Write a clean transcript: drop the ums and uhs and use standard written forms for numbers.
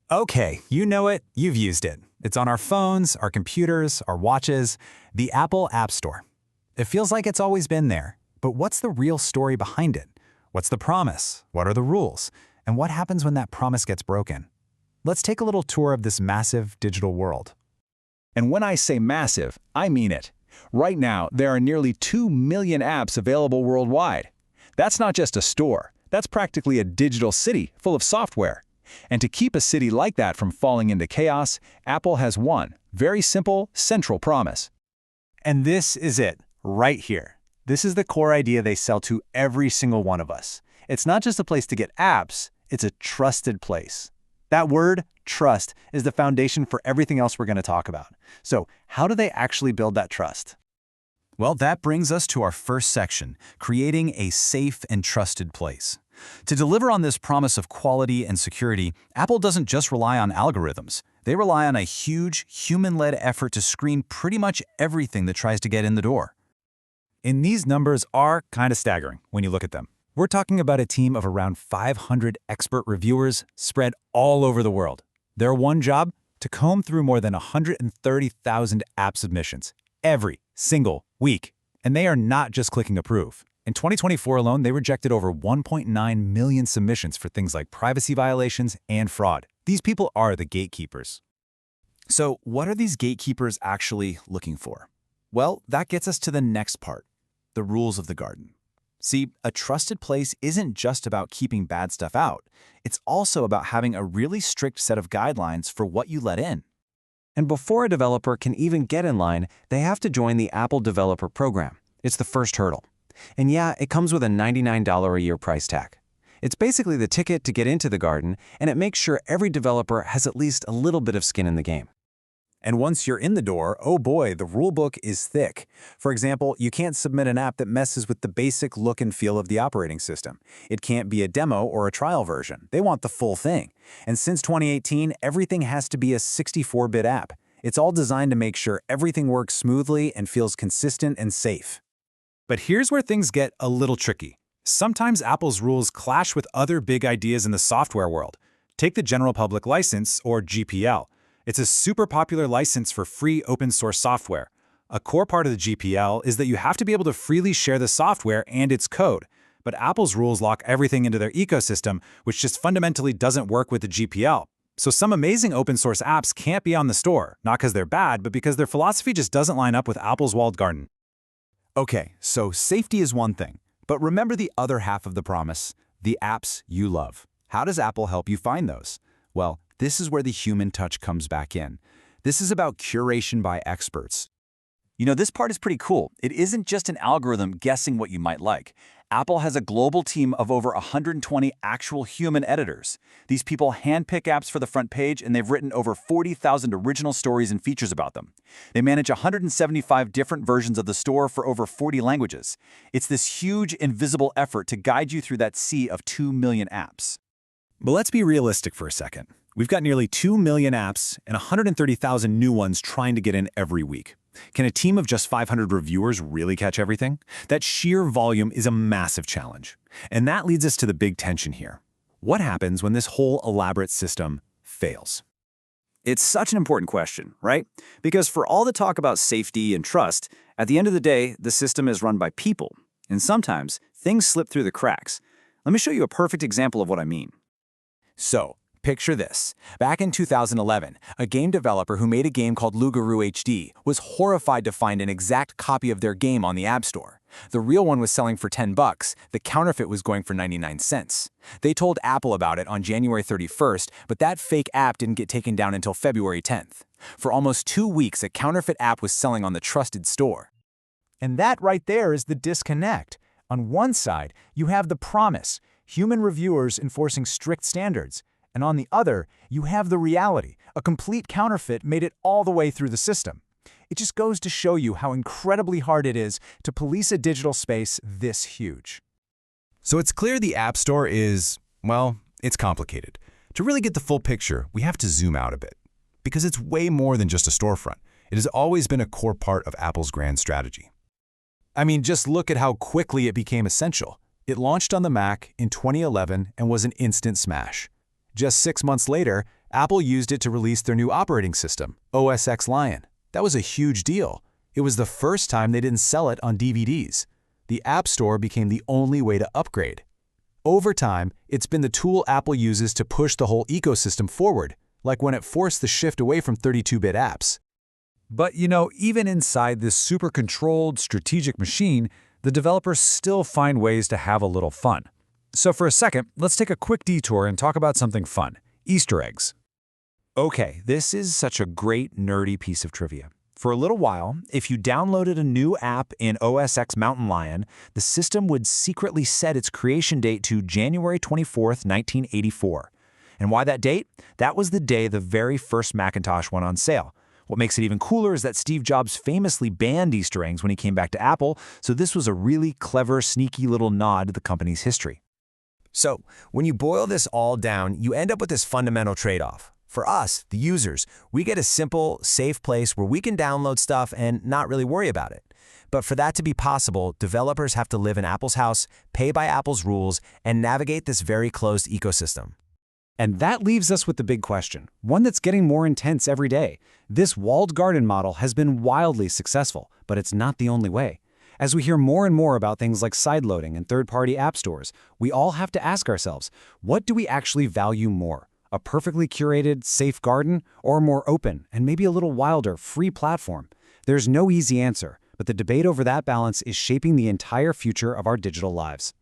Okay, you know it, you've used it. It's on our phones, our computers, our watches, the Apple App Store. It feels like it's always been there, but what's the real story behind it? What's the promise? What are the rules? And what happens when that promise gets broken? Let's take a little tour of this massive digital world. And when I say massive, I mean it. Right now, there are nearly 2 million apps available worldwide. That's not just a store. That's practically a digital city full of software. And to keep a city like that from falling into chaos, Apple has one very simple, central promise. And this is it, right here. This is the core idea they sell to every single one of us. It's not just a place to get apps, it's a trusted place. That word, trust, is the foundation for everything else we're going to talk about. So, how do they actually build that trust? Well, that brings us to our first section, creating a safe and trusted place. To deliver on this promise of quality and security, Apple doesn't just rely on algorithms. They rely on a huge, human-led effort to screen pretty much everything that tries to get in the door. And these numbers are kind of staggering when you look at them. We're talking about a team of around 500 expert reviewers spread all over the world. Their one job? To comb through more than 130,000 app submissions every single week. And they are not just clicking approve. In 2024 alone, they rejected over 1.9 million submissions for things like privacy violations and fraud. These people are the gatekeepers. So, what are these gatekeepers actually looking for? Well, that gets us to the next part, the rules of the garden. See, a trusted place isn't just about keeping bad stuff out. It's also about having a really strict set of guidelines for what you let in. And before a developer can even get in line, they have to join the Apple Developer Program. It's the first hurdle. And yeah, it comes with a $99 a year price tag. It's basically the ticket to get into the garden, and it makes sure every developer has at least a little bit of skin in the game. And once you're in the door, oh boy, the rulebook is thick. For example, you can't submit an app that messes with the basic look and feel of the operating system. It can't be a demo or a trial version. They want the full thing. And since 2018, everything has to be a 64-bit app. It's all designed to make sure everything works smoothly and feels consistent and safe. But here's where things get a little tricky. Sometimes Apple's rules clash with other big ideas in the software world. Take the General Public License, or GPL. It's a super popular license for free open source software. A core part of the GPL is that you have to be able to freely share the software and its code. But Apple's rules lock everything into their ecosystem, which just fundamentally doesn't work with the GPL. So some amazing open source apps can't be on the store, not because they're bad, but because their philosophy just doesn't line up with Apple's walled garden. Okay, so safety is one thing, but remember the other half of the promise, the apps you love. How does Apple help you find those? Well, this is where the human touch comes back in. This is about curation by experts. You know, this part is pretty cool. It isn't just an algorithm guessing what you might like. Apple has a global team of over 120 actual human editors. These people handpick apps for the front page, and they've written over 40,000 original stories and features about them. They manage 175 different versions of the store for over 40 languages. It's this huge, invisible effort to guide you through that sea of 2 million apps. But let's be realistic for a second. We've got nearly 2 million apps and 130,000 new ones trying to get in every week. Can a team of just 500 reviewers really catch everything? That sheer volume is a massive challenge. And that leads us to the big tension here. What happens when this whole elaborate system fails? It's such an important question, right? Because for all the talk about safety and trust, at the end of the day, the system is run by people. And sometimes, things slip through the cracks. Let me show you a perfect example of what I mean. So, picture this. Back in 2011, a game developer who made a game called Lugaru HD was horrified to find an exact copy of their game on the App Store. The real one was selling for $10, the counterfeit was going for 99 cents. They told Apple about it on January 31st, but that fake app didn't get taken down until February 10th. For almost 2 weeks, a counterfeit app was selling on the trusted store. And that right there is the disconnect. On one side, you have the promise, human reviewers enforcing strict standards. And on the other, you have the reality. A complete counterfeit made it all the way through the system. It just goes to show you how incredibly hard it is to police a digital space this huge. So it's clear the App Store is, well, it's complicated. To really get the full picture, we have to zoom out a bit. Because it's way more than just a storefront. It has always been a core part of Apple's grand strategy. I mean, just look at how quickly it became essential. It launched on the Mac in 2011 and was an instant smash. Just 6 months later, Apple used it to release their new operating system, OS X Lion. That was a huge deal. It was the first time they didn't sell it on DVDs. The App Store became the only way to upgrade. Over time, it's been the tool Apple uses to push the whole ecosystem forward, like when it forced the shift away from 32-bit apps. But even inside this super controlled, strategic machine, the developers still find ways to have a little fun. So for a second, let's take a quick detour and talk about something fun: Easter eggs. Okay, this is such a great nerdy piece of trivia. For a little while, if you downloaded a new app in OS X Mountain Lion, the system would secretly set its creation date to January 24th, 1984. And why that date? That was the day the very first Macintosh went on sale. What makes it even cooler is that Steve Jobs famously banned Easter eggs when he came back to Apple, so this was a really clever, sneaky little nod to the company's history. So, when you boil this all down, you end up with this fundamental trade-off. For us, the users, we get a simple, safe place where we can download stuff and not really worry about it. But for that to be possible, developers have to live in Apple's house, pay by Apple's rules, and navigate this very closed ecosystem. And that leaves us with the big question, one that's getting more intense every day. This walled garden model has been wildly successful, but it's not the only way. As we hear more and more about things like sideloading and third-party app stores, we all have to ask ourselves, what do we actually value more? A perfectly curated, safe garden, or a more open and maybe a little wilder, free platform? There's no easy answer, but the debate over that balance is shaping the entire future of our digital lives.